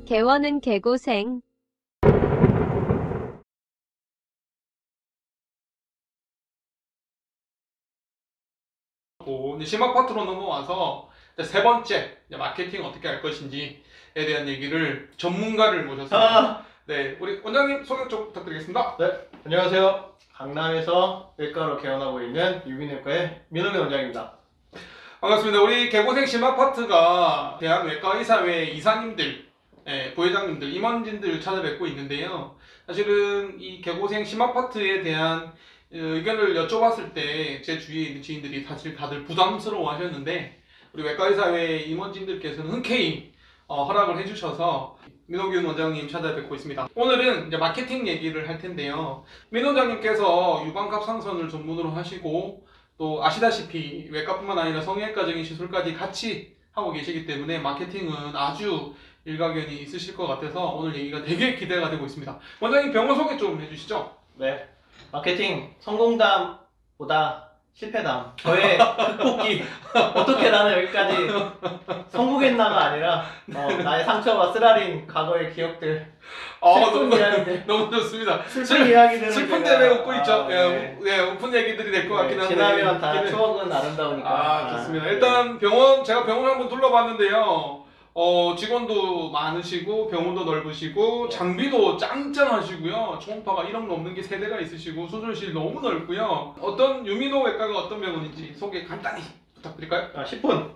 개원은 개고생. 이제 심화 파트로 넘어와서 세 번째 마케팅 어떻게 할 것인지에 대한 얘기를 전문가를 모셨습니다. 네, 우리 원장님 소개 좀 부탁드리겠습니다. 네, 안녕하세요. 강남에서 외과로 개원하고 있는 유비내과의 민호기 원장입니다. 반갑습니다. 우리 개고생 심화 파트가 대한외과의사회 이사님들, 부회장님들, 임원진들 찾아뵙고 있는데요. 사실은 이 개고생 심화 파트에 대한 의견을 여쭤봤을 때 제 주위에 있는 지인들이 사실 다들 부담스러워 하셨는데, 우리 외과의사회 임원진들께서는 흔쾌히 허락을 해주셔서 민호균 원장님 찾아뵙고 있습니다. 오늘은 이제 마케팅 얘기를 할 텐데요. 민 원장님께서 유방갑상선을 전문으로 하시고 또 아시다시피 외과뿐만 아니라 성형외과적인 시술까지 같이 하고 계시기 때문에 마케팅은 아주 일가견이 있으실 것 같아서 오늘 얘기가 되게 기대가 되고 있습니다. 원장님 병원 소개 좀 해주시죠. 네, 마케팅 성공담보다 실패담, 저의 극복기. 어떻게 나는 여기까지 성공했나가 아니라 나의 상처와 쓰라린 과거의 기억들, 슬픈 이야기들, 너무 좋습니다. 슬픈 이야기들은 슬픈데 왜 웃고 있죠? 네. 웃픈 얘기들이 될 것 같긴 한데 지나면 다 추억은 아름다우니까. 좋습니다. 일단 제가 병원 한번 둘러봤는데요. 직원도 많으시고 병원도 넓으시고 장비도 짱짱하시고요. 초음파가 1억 넘는 게 3대가 있으시고 수술실 너무 넓고요. 어떤 유민호 외과가 어떤 병원인지 소개 간단히 부탁드릴까요? 10분.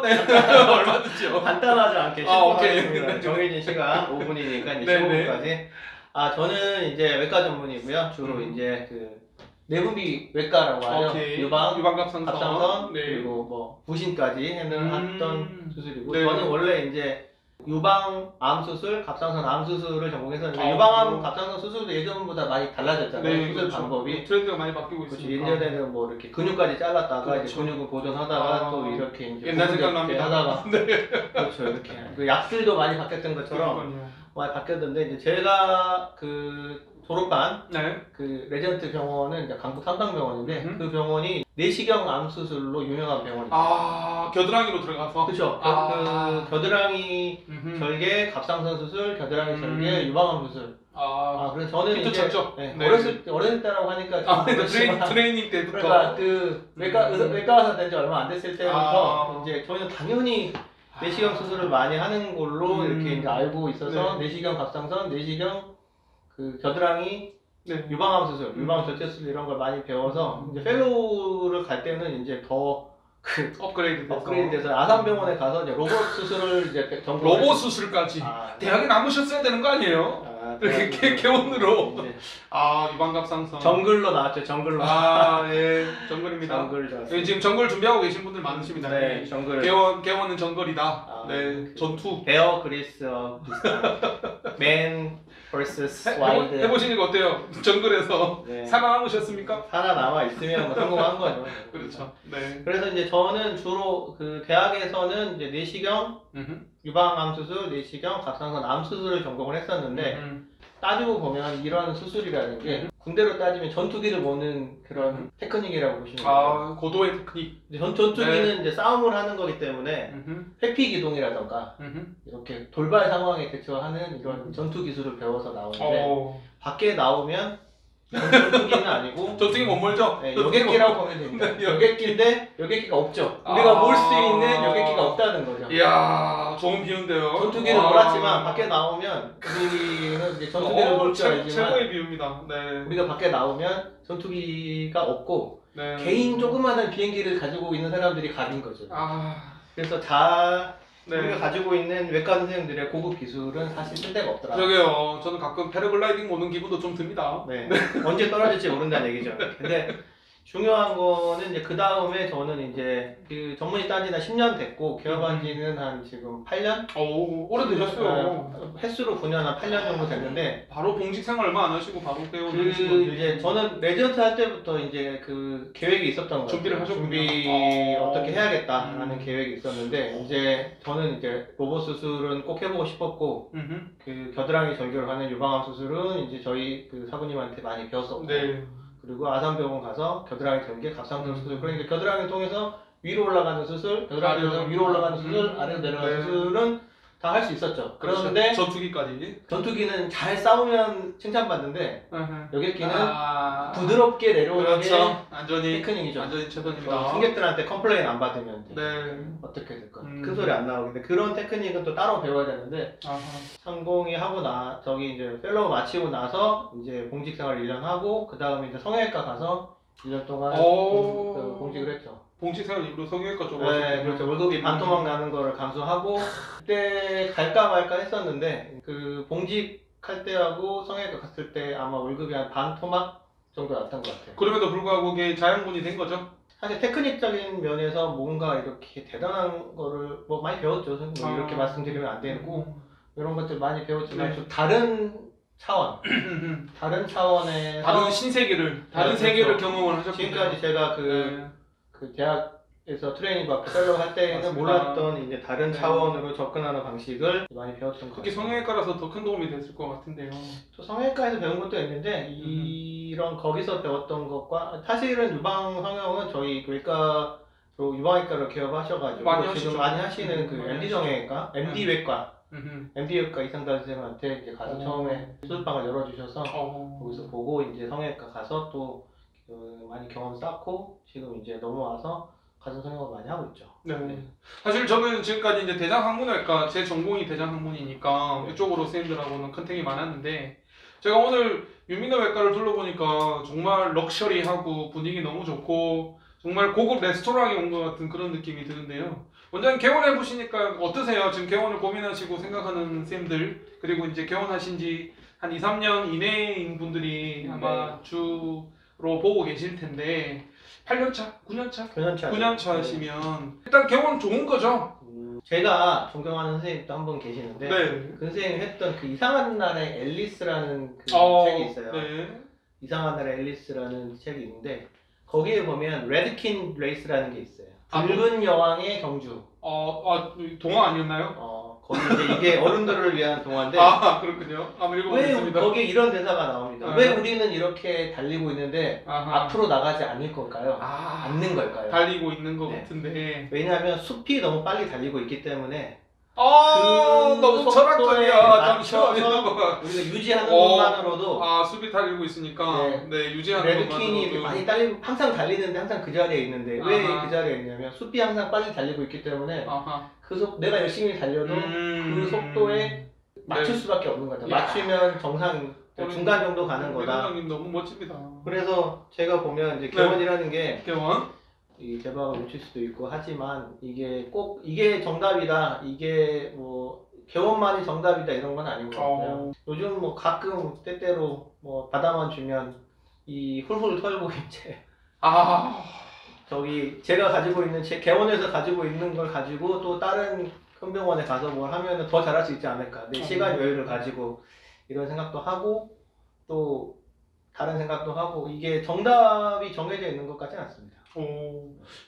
네. 얼마든지요. 간단하지 않게 10분 오케이. 하겠습니다. 정해진 시간 5분이니까 이제 네네. 15분까지. 저는 이제 외과 전문이고요. 주로 이제 그 내분비 외과라고 하죠. 유방갑상선, 갑상선, 네. 그리고 뭐 부신까지 했던 수술이고, 네. 저는 원래 이제 유방암 수술, 갑상선 암 수술을 전공했었는데, 아, 유방암, 갑상선 수술도 예전보다 많이 달라졌잖아요. 네, 수술 그렇죠. 방법이. 트렌드가 많이 바뀌고 그렇죠. 있으니까. 예전에는 뭐 이렇게 근육까지 잘랐다가 그렇죠. 이제 근육을 보존하다가 또 이렇게 이제 옛날 부분 생각납니다. 하다가 네. 그렇죠. 이렇게 그 약들도 많이 바뀌었던 것처럼 그러니까요. 많이 바뀌었는데, 이제 제가 그 졸업한 네. 그 레전트 병원은 이제 강북 삼강병원인데, 그 병원이 내시경 암 수술로 유명한 병원입니다. 겨드랑이로 들어가서. 그렇죠. 그 겨드랑이 절개, 갑상선 수술, 겨드랑이 절개, 유방암 수술. 그래서 저는 히트 이제 쳤죠? 네, 네. 어렸을 때라고 하니까 좀 그렇지만, 트레이닝 때부터. 그러니까 그 외과 의사 된 지 얼마 안 됐을 때부터 이제 저희는 당연히 내시경 수술을 많이 하는 걸로 이렇게 이제 알고 있어서, 네. 내시경 갑상선, 내시경 그 겨드랑이, 네. 유방암 수술, 유방 절제 수술 이런 걸 많이 배워서 이제 펠로우를 갈 때는 이제 더 업그레이드 돼서 아산병원에 가서 이제 로봇 수술을 이제 로봇 수술까지. 대학에 남으셨어야 되는 거 아니에요? 이렇게 개원으로. 유방갑상선. 정글로 나왔죠. 정글로. 예, 정글입니다. 정글 좋았어요. 지금 정글 준비하고 계신 분들 많으십니다. 네, 정글. 개원은 정글이다. 네, 전투. 베어 그리스 비슷한 맨 vs 와일드. 해보시니까 어때요? 정글에서 네. 살아남으셨습니까? 살아남아 있으면 뭐 성공한 거죠. 그렇죠. 네. 그래서 이제 저는 주로 그 대학에서는 이제 내시경, 유방암 수술, 내시경, 갑상선 암 수술을 전공을 했었는데, 따지고 보면 이런 수술이라는 게 군대로 따지면 전투기를 모는 그런 테크닉이라고 보시면 돼요. 고도의 테크닉. 전투기는 이제 싸움을 하는 거기 때문에 회피 기동이라던가 이렇게 돌발 상황에 대처하는 이런 전투 기술을 배워서 나오는데, 밖에 나오면 전투기는 아니고 전투기 못 몰죠? 네, 여객기라고 보면 됩니다. 여객기인데 여객기가 없죠. 아. 우리가 몰 수 있는 여객기가 없다는 거죠. 이야, 좋은 비유인데요. 전투기를 몰았지만 밖에 나오면 우리는 이제 전투기를 몰 줄 알지만 최고의 비유입니다. 네. 우리가 밖에 나오면 전투기가 없고 네. 개인 조그마한 비행기를 가지고 있는 사람들이 가진 거죠. 그래서 네. 우리가 가지고 있는 외과 선생님들의 고급 기술은 사실 쓸 데가 없더라. 저게요. 저는 가끔 패러글라이딩 오는 기분도 좀 듭니다. 네. 언제 떨어질지 모른다는 얘기죠. 근데 중요한 거는 이제 그 다음에 저는 이제 그 전문의 딴 지는 10년 됐고 개업한 지는 한 지금 8년? 오, 오래되셨어요. 횟수로 9년 한 8년 정도 됐는데 바로 봉직 생활 얼마 안 하시고 바로 배우는 그 이제 저는 레지던트 할 때부터 이제 그 계획이 있었던 거예요. 준비를 하셨군요. 준비 어떻게 해야겠다라는 계획이 있었는데 이제 저는 이제 로봇 수술은 꼭 해보고 싶었고 그 겨드랑이 절개를 하는 유방암 수술은 이제 저희 그 사부님한테 많이 배웠었고 네. 그리고 아산병원 가서 겨드랑이 절개, 갑상선 수술 그러니까 겨드랑이를 통해서 위로 올라가는 수술, 겨드랑이를 통해서 위로 올라가는 수술, 아래로 내려가는 네. 수술은 다 할 수 있었죠. 그렇죠. 그런데 전투기까지. 전투기는 잘 싸우면 칭찬받는데 여객기는 부드럽게 내려오는 그렇죠. 게 안전이 테크닉이죠. 안전이 최선입니다. 승객들한테 컴플레인 안 받으면 이제 네. 어떻게 될까? 큰 소리 안 나오는데 그런 테크닉은 또 따로 배워야 되는데 아하. 상공이 하고 저기 이제 펠로우 마치고 나서 이제 공직 생활 1년 하고 그 다음에 이제 성형외과 가서 1년 동안 그 공직을 했죠. 봉직 생활 이후로 성형외과 쪽으로. 네, 그렇죠. 월급이 반토막 나는 거를 감수하고 그때 갈까 말까 했었는데 그 봉직할 때하고 성형외과 갔을 때 아마 월급이 한 반토막 정도 났던 것 같아요. 그럼에도 불구하고 그게 자양분이 된 거죠? 사실 테크닉적인 면에서 뭔가 이렇게 대단한 거를 뭐 많이 배웠죠. 뭐 이렇게 말씀드리면 안 되고 이런 것들 많이 배웠지만 네. 좀 다른 차원, 다른 차원의 다른 신세계를, 다른 세계를 경험을 하셨군요. 지금까지 제가 그 대학에서 트레이닝 받고 펠로우 할 때는 맞습니다. 몰랐던 이제 다른 네. 차원으로 접근하는 방식을 많이 배웠던 것 그게 같아요. 성형외과라서 더 큰 도움이 됐을 것 같은데요. 또 성형외과에서 배운 것도 있는데 이런 거기서 배웠던 것과 사실은 유방 성형은 저희 외과로 유방외과로 개업하셔가지고 많이 지금 하시죠. 많이 하시는 그 많이 MD 정형외과, MD 외과, 음흠. MD 외과 이상달 선생님한테 이제 가서 처음에 수술방을 열어주셔서 거기서 보고 이제 성형외과 가서 또 많이 경험 쌓고 지금 이제 넘어와서 가슴 성형을 많이 하고 있죠. 네. 사실 저는 지금까지 이제 대장학문외과 제 전공이 대장학문이니까 이쪽으로 선생님들하고는 컨택이 많았는데 제가 오늘 유민외과를 둘러보니까 정말 럭셔리하고 분위기 너무 좋고 정말 고급 레스토랑에 온 것 같은 그런 느낌이 드는데요. 원장님 개원해 보시니까 어떠세요? 지금 개원을 고민하시고 생각하는 쌤들 그리고 이제 개원하신 지 한 2, 3년 이내인 분들이 아마 주로 보고 계실 텐데 8년차? 9년차? 9년차. 9년차 하시면 일단 개원 좋은 거죠? 제가 존경하는 선생님도 한 분 계시는데 네. 그 선생님이 했던 그 이상한 날의 앨리스라는 그 책이 있어요. 네. 이상한 날의 앨리스라는 책이 있는데 거기에 보면 레드킨 레이스라는 게 있어요. 아, 붉은 여왕의 경주. 동화 아니었나요? 거기 이제 이게 어른들을 위한 동화인데 그렇군요. 한번 왜 읽어보겠습니다. 거기에 이런 대사가 나옵니다. 왜 우리는 이렇게 달리고 있는데 앞으로 나가지 않을 걸까요? 않는 걸까요? 달리고 있는 것 네. 같은데. 왜냐하면 숲이 너무 빨리 달리고 있기 때문에 너무 철학적이야. 잠시만요. 우리가 유지하는 것만으로도 숲이 달리고 있으니까 네. 유지하는 레드킨이 것만으로도 많이 달리고 항상 달리는데 항상 그 자리에 있는데 왜 그 자리에 있냐면 숲이 항상 빨리 달리고 있기 때문에 내가 열심히 달려도 그 속도에 맞출 수밖에 없는 것 같아요. 맞추면 정상 중간 정도 가는 거다. 원장님 너무 멋집니다. 그래서 제가 보면 이제 개원이라는 게 개원? 이 대박을 묻힐 수도 있고 하지만 이게 꼭 이게 정답이다 이게 뭐 개원만이 정답이다 이런 건 아닌 것 같고요. 요즘 뭐 가끔 때때로 뭐 바다만 주면 이 훌훌 털고 이제 저기 제가 가지고 있는 개원에서 가지고 있는 걸 가지고 또 다른 큰 병원에 가서 뭘 하면 더 잘할 수 있지 않을까 내 시간 여유를 가지고 이런 생각도 하고 또 다른 생각도 하고 이게 정답이 정해져 있는 것 같지는 않습니다.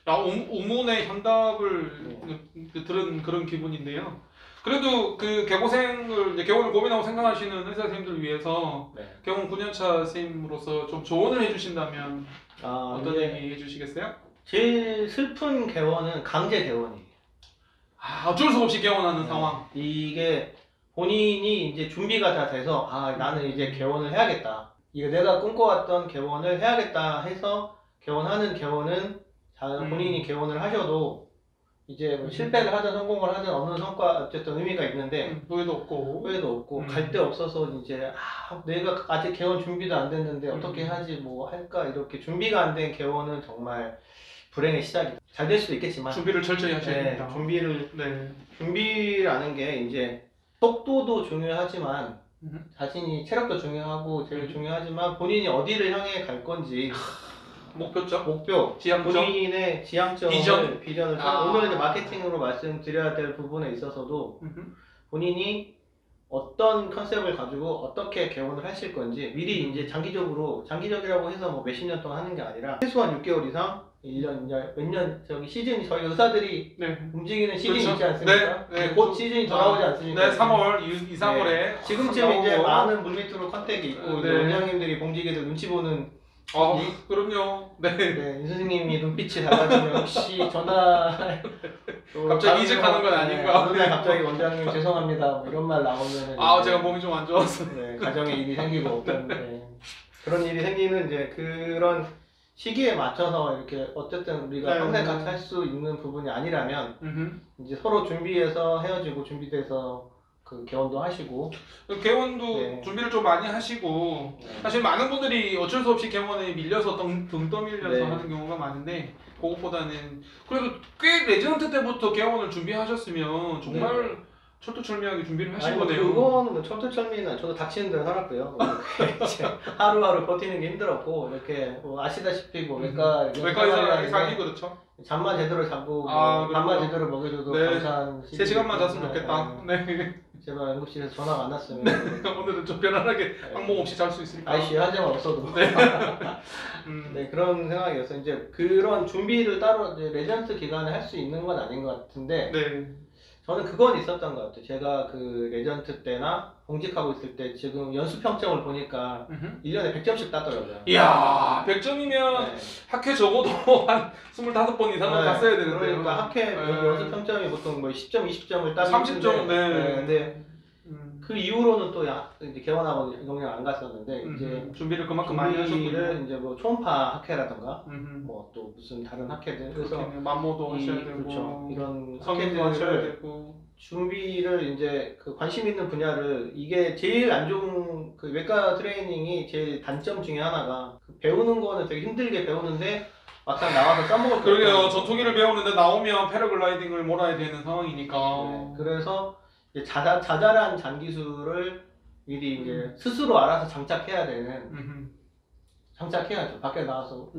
오문의 현답을 들은 그런 기분인데요. 그래도 그 개고생을 개원을 고민하고 생각하시는 의사 선생님들을 위해서 개원 9년차 선생님으로서 좀 조언을 해주신다면 어떤 얘기 해주시겠어요? 제일 슬픈 개원은 강제 개원이에요. 어쩔 수 없이 개원하는 상황. 이게 본인이 이제 준비가 다 돼서 나는 이제 개원을 해야겠다. 이게 내가 꿈꿔왔던 개원을 해야겠다 해서 개원하는 개원은 본인이 개원을 하셔도 이제 뭐 실패를 하든 성공을 하든 어느 성과 어쨌든 의미가 있는데 후회도 없고 갈 데 없어서 이제 내가 아직 개원 준비도 안 됐는데 어떻게 하지 뭐 할까 이렇게 준비가 안 된 개원은 정말 불행의 시작이다. 잘 될 수도 있겠지만 준비를 철저히 하셔야 됩니다. 준비라는 게 이제 속도도 중요하지만 자신이 체력도 중요하고 제일 중요하지만 본인이 어디를 향해 갈 건지 목표점, 목표, 지향점, 본인의 지향점을 비전을 오늘 이제 마케팅으로 말씀드려야 될 부분에 있어서도 본인이 어떤 컨셉을 가지고 어떻게 개원을 하실 건지 미리 이제 장기적이라고 해서 뭐 몇십 년 동안 하는 게 아니라 최소한 6개월 이상 1년, 몇 년, 저기 시즌이 저희 의사들이 움직이는 시즌이 그렇죠. 있지 않습니까? 곧 시즌이 돌아오지 않습니까? 네, 3월, 2, 3월에 지금쯤 이제 많은 물밑으로 컨택이 있고 이제 원장님들이 봉지기들 눈치 보는 그럼요. 네. 이 선생님이 눈빛이 달라지면 혹시 전화 갑자기 이직하는 건 아닌가? 어느 날 갑자기 원장님 죄송합니다 뭐 이런 말 나오면 제가 몸이 좀 안 좋아서 가정에 일이 생기고 어떤 그런 일이 생기는 이제 그런 시기에 맞춰서 이렇게 어쨌든 우리가 평생 같이 할 수 있는 부분이 아니라면 이제 서로 준비해서 헤어지고 준비돼서 그 개원도 하시고 개원도 준비를 좀 많이 하시고 사실 많은 분들이 어쩔 수 없이 개원에 밀려서 등 떠밀려서 하는 경우가 많은데 그것보다는 그래도 꽤 레지던트 때부터 개원을 준비하셨으면 정말 철두철미하게 준비를 하신 거네요. 그거는 뭐 철두철미는 저도 닥치는 데로 살았고요. 하루하루 버티는 게 힘들었고 이렇게 뭐 아시다시피 뭐 외과 의사이 그렇죠. 잠만 제대로 자고 밥만 제대로 먹여줘도 감사한 3시간만 잤으면 좋겠다. 제발 응급실에서 전화가 안 왔으면 오늘은 좀 편안하게 항목 없이 잘 수 있으니까 ICU 한 장만 없어도 그런 생각이었어요. 이제 그런 준비를 따로 이제 레지던트 기간에 할 수 있는 건 아닌 것 같은데 저는 그건 있었던 것 같아요. 제가 그 레지던트 때나 공직하고 있을 때 지금 연수 평점을 보니까 1년에 100점씩 따더라고요. 이야, 100점이면 학회 적어도 한 25번 이상은 갔어야 되는데. 그러니까 학회 연수 평점이 보통 뭐 10점, 20점을 따고 30점, 근데 그 이후로는 또 이제 개원하고 영영 안 갔었는데 이제 준비를 그만큼 많이 하셨군요. 이제 뭐 초음파 학회라든가 뭐 또 무슨 다른 학회들 그래서 만모도 하셔야 되고 그렇죠. 이런 성인도 하셔야 되고 준비를 이제 그 관심 있는 분야를 이게 제일 안 좋은 그 외과 트레이닝이 제일 단점 중에 하나가 그 배우는 거는 되게 힘들게 배우는데 막상 나와서 써먹을 그러게요. 전투기를 배우는데 나오면 패러글라이딩을 몰아야 되는 상황이니까. 그래서 이제 자잘한 잔기술을 미리 이제 스스로 알아서 장착해야 되는 장착해야죠. 밖에 나와서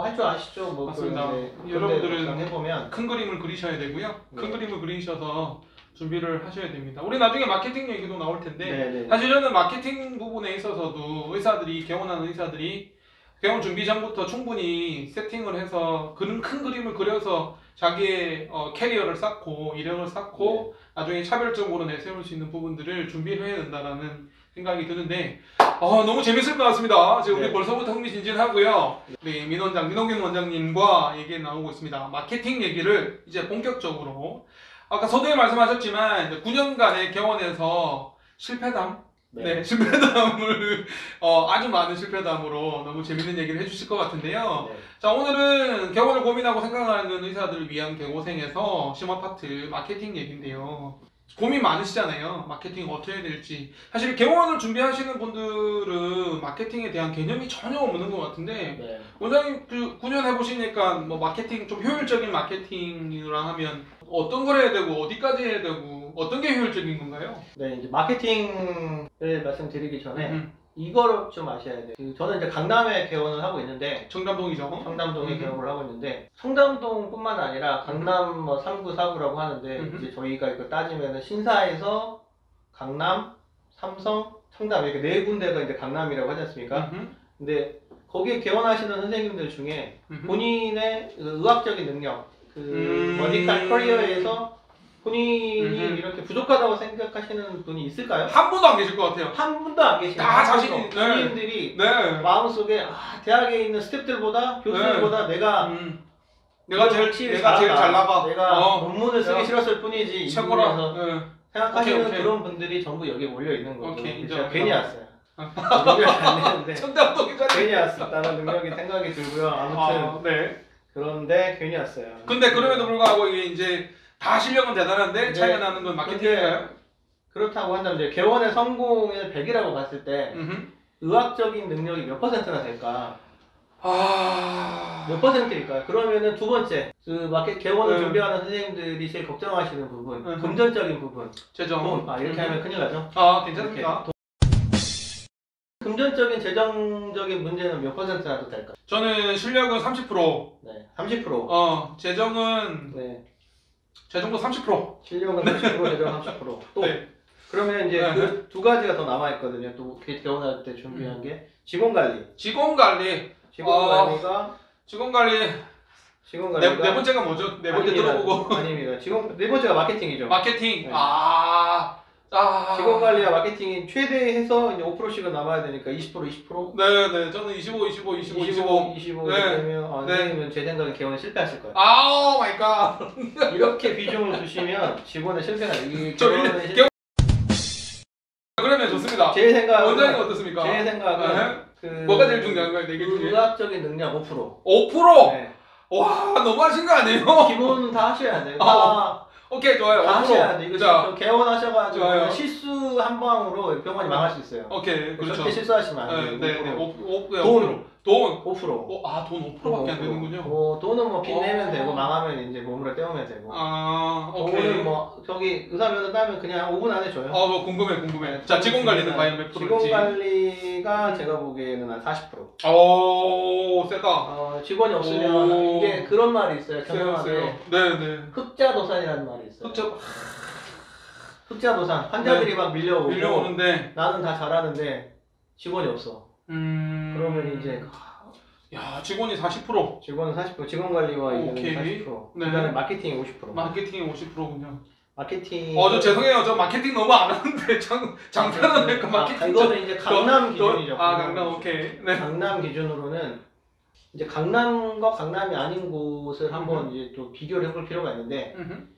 할 줄 아시죠? 뭐 맞습니다. 여러분들은 해보면 큰 그림을 그리셔야 되고요. 큰 그림을 그리셔서 준비를 하셔야 됩니다. 우리 나중에 마케팅 얘기도 나올 텐데 사실 저는 마케팅 부분에 있어서도 의사들이 개원하는 의사들이 개원 준비 전부터 충분히 세팅을 해서 큰 그림을 그려서 자기의 캐리어를 쌓고 이력을 쌓고 나중에 차별적으로 내세울 수 있는 부분들을 준비를 해야 된다라는 생각이 드는데 너무 재밌을 것 같습니다. 지금 우리 벌써부터 흥미진진하고요. 우리 민원균 원장님과 얘기 나오고 있습니다. 마케팅 얘기를 이제 본격적으로 아까 서두에 말씀하셨지만 9년간의 개원에서 실패담 실패담을 아주 많은 실패담으로 너무 재밌는 얘기를 해주실 것 같은데요. 자, 오늘은 개원을 고민하고 생각하는 의사들을 위한 개고생에서 심화 파트 마케팅 얘기인데요. 고민 많으시잖아요. 마케팅 어떻게 해야 될지. 사실 개원을 준비하시는 분들은 마케팅에 대한 개념이 전혀 없는 것 같은데 원장님 9년 해보시니까 뭐 마케팅 좀 효율적인 마케팅이라 하면 어떤 걸 해야 되고 어디까지 해야 되고 어떤 게 효율적인 건가요? 이제 마케팅을 말씀드리기 전에 이거를 좀 아셔야 돼요. 저는 이제 강남에 개원을 하고 있는데 청담동이죠. 청담동에 개원을 하고 있는데 청담동뿐만 아니라 강남 뭐 3구, 4구라고 하는데 이제 저희가 이거 따지면은 신사에서 강남, 삼성, 청담 이렇게 네 군데가 이제 강남이라고 하지 않습니까? 근데 거기에 개원하시는 선생님들 중에 본인의 의학적인 능력, 머디칼 커리어에서 본인이 이렇게 부족하다고 생각하시는 분이 있을까요? 한 분도 안 계실 것 같아요. 한 분도 안 계시네요. 다 자신이 본인들이 마음속에 대학에 있는 스태프들보다 교수들보다 내가 제일 잘 나가. 내가 논문을 쓰기 싫었을 뿐이지 최고라. 생각하시는 그런 분들이 전부 여기 몰려 있는 거죠. 제가 괜히 왔어요. 능력이 안 되는데 청담동이까지 괜히 왔다는 능력이 생각이 들고요. 아무튼 그런데 괜히 왔어요. 근데 그럼에도 불구하고 이게 이제 다 실력은 대단한데 차이가 나는 건 마케팅인가요? 그렇다고 한다면 이제 개원의 성공을 100이라고 봤을 때 의학적인 능력이 몇 %나 될까? 몇 %일까요? 그러면은 두 번째 개원을 준비하는 선생님들이 제일 걱정하시는 부분 금전적인 부분 재정 이렇게 하면 큰일 나죠? 괜찮습니다. 금전적인 재정적인 문제는 몇 퍼센트라도 될까요? 저는 실력은 30%. 네, 30%. 재정은 네, 재정도 30%. 실력은 30%, 재정 30%. 또 네. 그러면 이제 네. 그 두 가지가 더 남아 있거든요. 또 개원할 때 준비한 게 직원 관리. 직원 관리. 직원 관리가 네 번째가 뭐죠? 네 번째 들어보고. 아닙니다. 네 번째가 마케팅이죠. 마케팅. 네. 직원 관리와 마케팅이 최대해서 이제 5%씩은 남아야 되니까 20%, 20%? 네네. 저는 25. 25 네. 되면 네. 선생님은 제 생각에 개원에 실패하실 거예요. 오 마이 갓. 이렇게 비중을 두시면 직원의 실패가 이 저 개원의 일- 그러면 좋습니다. 제 생각은 원장님 어떻습니까? 제 생각은 네. 그 뭐가 제일 중요한 거예요? 4개 중에? 의학적인 능력 5%. 5%? 네. 와 너무 하신 거 아니에요? 기본은 다 하셔야 돼요. 오케이 좋아요. 다 5%. 하셔야 돼요. 이거 자, 좀 개원하셔가지고 좋아요. 실수 한 방으로 병원이 망할 수 있어요. 오케이 그렇죠. 절대 실수하시면 안 돼요. 네. 5%. 돈. 5%. 돈 5%밖에 안 되는군요. 돈은 뭐 빚내면 되고 망하면 이제 몸으로 떼우면 되고. 오케이. 돈은 뭐 저기 의사면허 따면 그냥 5분 안에 줘요. 뭐 궁금해. 자, 직원 관리는 과연 몇 프로일지? 직원 관리가 제가 보기에는 한 40%. 오, 세다. 직원이 없으면 오. 이게 그런 말이 있어요. 경영학에 네네. 흑자도산이라는 말이 있어요. 흑자도산. 환자들이 막 밀려오고 밀려오는데. 나는 다 잘하는데 직원이 없어. 그러면 이제 야, 직원이 40%. 직원은 40%, 직원 관리와 이거는 오케이. 40%. 네. 그다음에 마케팅이 50%. 마케팅이 50%군요. 마케팅. 저 죄송해요. 저 마케팅 너무 안 하는데 장사는 될까 마케팅. 이거는 이제 강남 기준이죠. 강남 오케이. 네. 강남 기준으로는 이제 강남과 강남이 아닌 곳을 한번 이제 또 비교를 해볼 필요가 있는데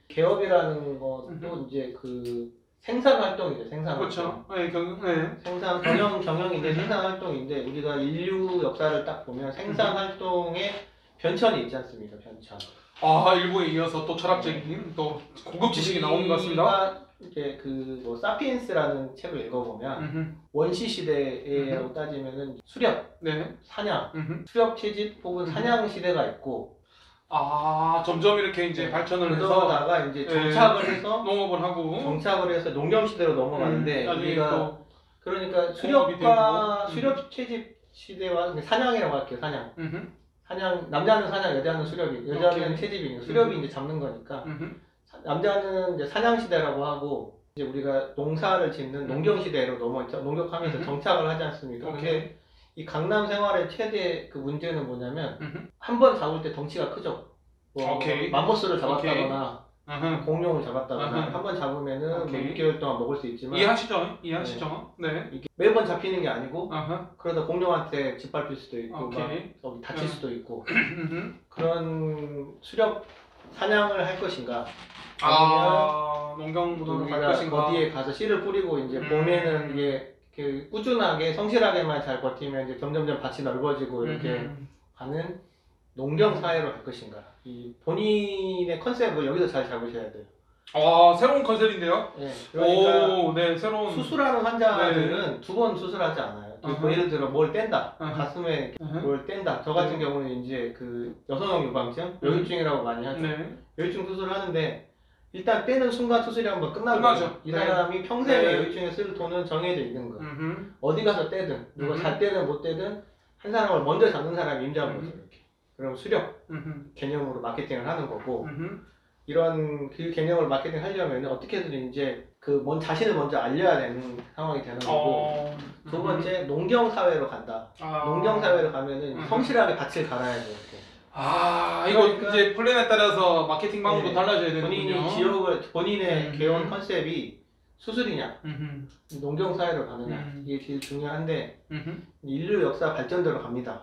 개업이라는 것도 이제 그 생산 활동이죠. 생산 활동. 그렇죠. 네, 생산 경영인데 생산 활동인데 우리가 인류 역사를 딱 보면 생산 활동에 변천이 있지 않습니까? 변천. 일부에 이어서 또 철학적인 또 고급 지식이 나오는 것 같습니다. 우리가 이제 그 사피엔스라는 책을 읽어보면 원시 시대라고 따지면은 수렵, 네. 사냥, 수렵 채집 혹은 사냥 시대가 있고. 점점 이렇게 이제 발전을 해서 그러다가 이제 정착을 해서 농업을 하고 정착을 해서 농경 시대로 넘어가는데 우리가 또 그러니까 수렵과 수렵 채집 시대와 사냥이라고 할게요. 사냥 남자는 사냥, 여자는 수렵이, 여자는 채집이, 수렵이 이제 잡는 거니까 남자는 이제 사냥 시대라고 하고 이제 우리가 농사를 짓는 농경 시대로 농경하면서 정착을 하지 않습니까? 근데 이 강남 생활의 최대 그 문제는 뭐냐면 한 번 잡을 때 덩치가 크죠. 맘모스를 잡았다거나 공룡을 잡았다거나 한 번 잡으면은 뭐 6개월 동안 먹을 수 있지만 이해하시죠? 네. 이게 매번 잡히는 게 아니고 그러다 공룡한테 짓밟힐 수도 있고 막 다칠 수도 있고 그런 수렵 사냥을 할 것인가 아니면 농경으로 갈 것인가 어디에 가서 씨를 뿌리고 이제 봄에는 이게 그 꾸준하게 성실하게만 잘 버티면 이제 점점점 밭이 넓어지고 이렇게 가는 농경 사회로 갈 것인가. 이 본인의 컨셉을 여기서 잘 잡으셔야 돼요. 새로운 컨셉인데요? 네. 그러니까 네, 새로운 수술하는 환자들은 두 번 수술하지 않아요. 뭐 예를 들어 뭘 뗀다, 가슴에 뭘 뗀다. 저 같은 경우는 이제 그 여성형 유방증, 여유증이라고 많이 하죠. 여유증 수술을 하는데 일단 떼는 순간 수술이 한번 끝나죠. 이 사람이 평생에 여유증에 쓸 돈은 정해져 있는 거. 어디 가서 떼든 누가 잘 떼든 못 떼든 한 사람을 먼저 잡는 사람이 임자인 거죠. 이렇게. 그럼 수렵 개념으로 마케팅을 하는 거고 이런 그 개념을 마케팅 하려면 어떻게든 이제 그 자신을 먼저 알려야 되는 상황이 되는 거고 두 번째 농경 사회로 간다. 농경 사회로 가면은 성실하게 밭을 갈아야 돼요. 이렇게. 이거 그러니까 이제 플랜에 따라서 마케팅 방법도 달라져야 되는군요. 본인의 개원 컨셉이 수술이냐, 농경 사회로 가느냐 이게 제일 중요한데 인류 역사 발전대로 갑니다.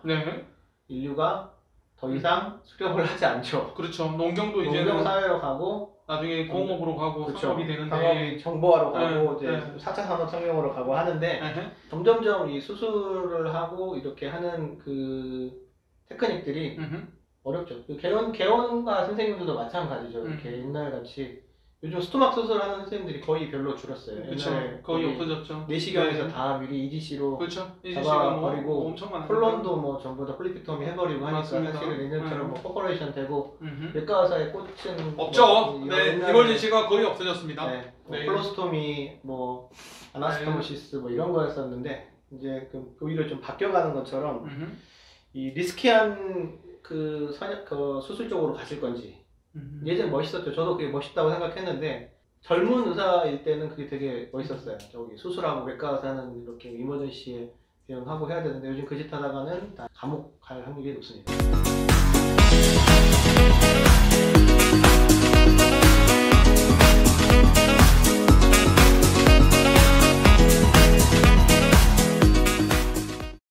인류가 더 이상 수렵을 하지 않죠. 그렇죠. 농경도 이제 농경 사회로 가고 나중에 공업으로 가고 상업이 되는데 상업이 정보화로 가고 이제 4차 산업혁명으로 가고 하는데 점점점 이 수술을 하고 이렇게 하는 그 테크닉들이 어렵죠. 개원과 선생님들도 마찬가지죠. 이렇게 옛날 같이 요즘 스토막 수술하는 선생님들이 거의 별로 줄었어요. 그렇죠. 거의 없어졌죠. 내시경에서 다 미리 이지씨로 그렇죠. 잡아버리고 엄청 많아요. 콜론도 뭐 전부 다 폴리피토미 해버리고 하니까 사실은 예전처럼 뭐 퍼퍼레이션 되고 외과 의사의 꽃은 없죠. 이멀전시가 거의 없어졌습니다. 콜로스토미, 아나스토모시스 이런 거였었는데 이제 오히려 좀 바뀌어가는 것처럼 음흠. 이 리스키한 그 수술 쪽으로 가실 건지. 예전에 멋있었죠. 저도 그게 멋있다고 생각했는데 젊은 의사일 때는 그게 되게 멋있었어요. 저기 수술하고 외과 의사는 이렇게 이머전시에 대응하고 해야 되는데 요즘 그 짓 하다가는 다 감옥 갈 확률이 높습니다.